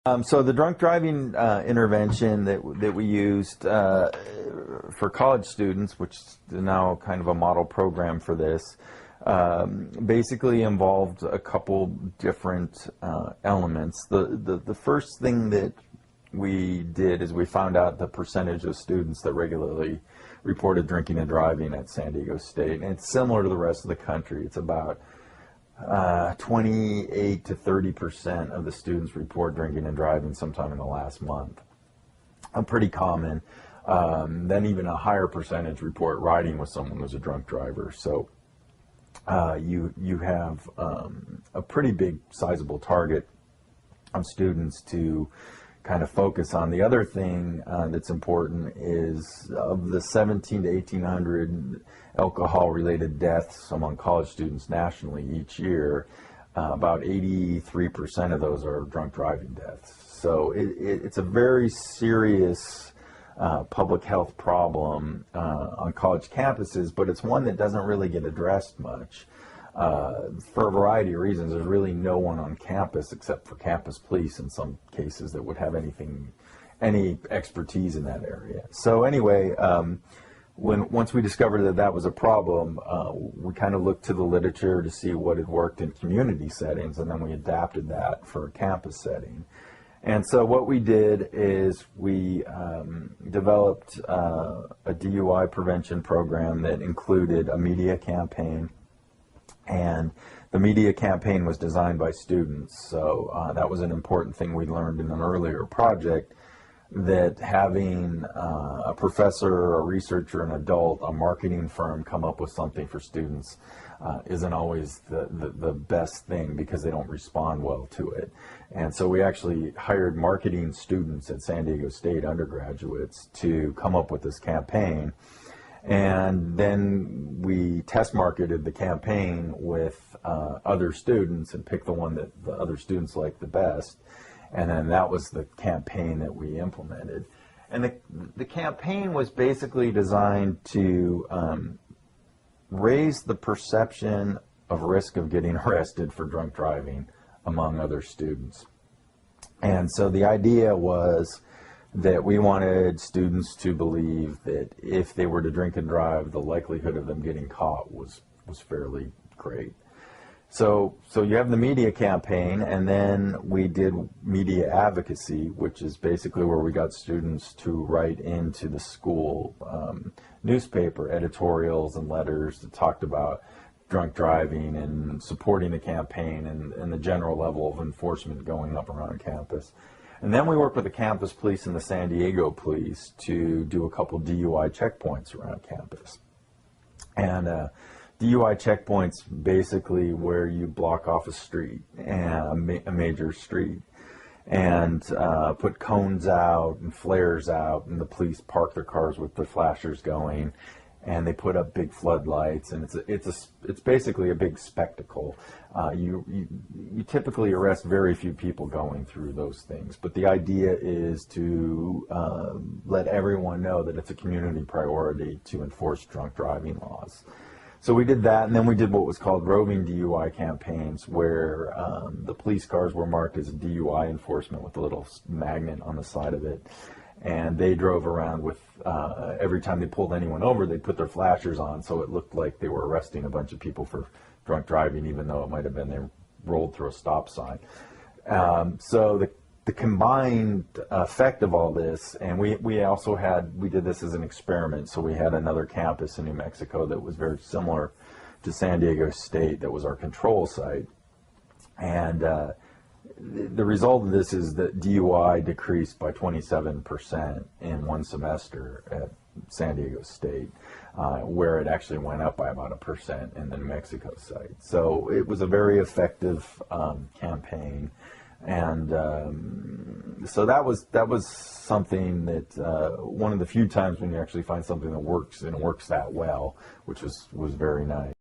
So the drunk driving intervention that we used for college students, which is now kind of a model program for this, basically involved a couple different elements. The first thing that we did is we found out the percentage of students that regularly reported drinking and driving at San Diego State, and it's similar to the rest of the country. It's about 28 to 30% of the students report drinking and driving sometime in the last month. Pretty common. Then even a higher percentage report riding with someone who's a drunk driver. So you have a pretty big sizable target of students to kind of focus on. The other thing that's important is of the 17 to 1800 alcohol-related deaths among college students nationally each year, about 83% of those are drunk driving deaths. So it's a very serious public health problem on college campuses, but it's one that doesn't really get addressed much. For a variety of reasons. There's really no one on campus except for campus police in some cases that would have any expertise in that area. So anyway, once we discovered that was a problem, we kind of looked to the literature to see what had worked in community settings, and then we adapted that for a campus setting. And so what we did is we developed a DUI prevention program that included a media campaign. And the media campaign was designed by students, so that was an important thing we learned in an earlier project, that having a professor, a researcher, an adult, a marketing firm come up with something for students isn't always the best thing because they don't respond well to it. And so we actually hired marketing students at San Diego State, undergraduates, to come up with this campaign. And then we test marketed the campaign with other students and picked the one that the other students liked the best. And then that was the campaign that we implemented. And the campaign was basically designed to raise the perception of risk of getting arrested for drunk driving among other students. And so the idea was that we wanted students to believe that if they were to drink and drive, the likelihood of them getting caught was fairly great. So you have the media campaign, and then we did media advocacy, which is basically where we got students to write into the school newspaper editorials and letters that talked about drunk driving and supporting the campaign and the general level of enforcement going up around campus. And then we worked with the campus police and the San Diego police to do a couple DUI checkpoints around campus. And DUI checkpoints basically where you block off a street, a major street, and put cones out and flares out, and the police park their cars with their flashers going, and they put up big floodlights, and it's basically a big spectacle. You typically arrest very few people going through those things, but the idea is to let everyone know that it's a community priority to enforce drunk driving laws. So we did that, and then we did what was called roving DUI campaigns, where the police cars were marked as DUI enforcement with a little magnet on the side of it. And they drove around with, every time they pulled anyone over, they'd put their flashers on, so it looked like they were arresting a bunch of people for drunk driving, even though it might have been they rolled through a stop sign. So the combined effect of all this, and we did this as an experiment, so we had another campus in New Mexico that was very similar to San Diego State that was our control site. And the result of this is that DUI decreased by 27% in one semester at San Diego State, where it actually went up by about 1% in the New Mexico site. So it was a very effective campaign, and so that was something that one of the few times when you actually find something that works and works that well, which was very nice.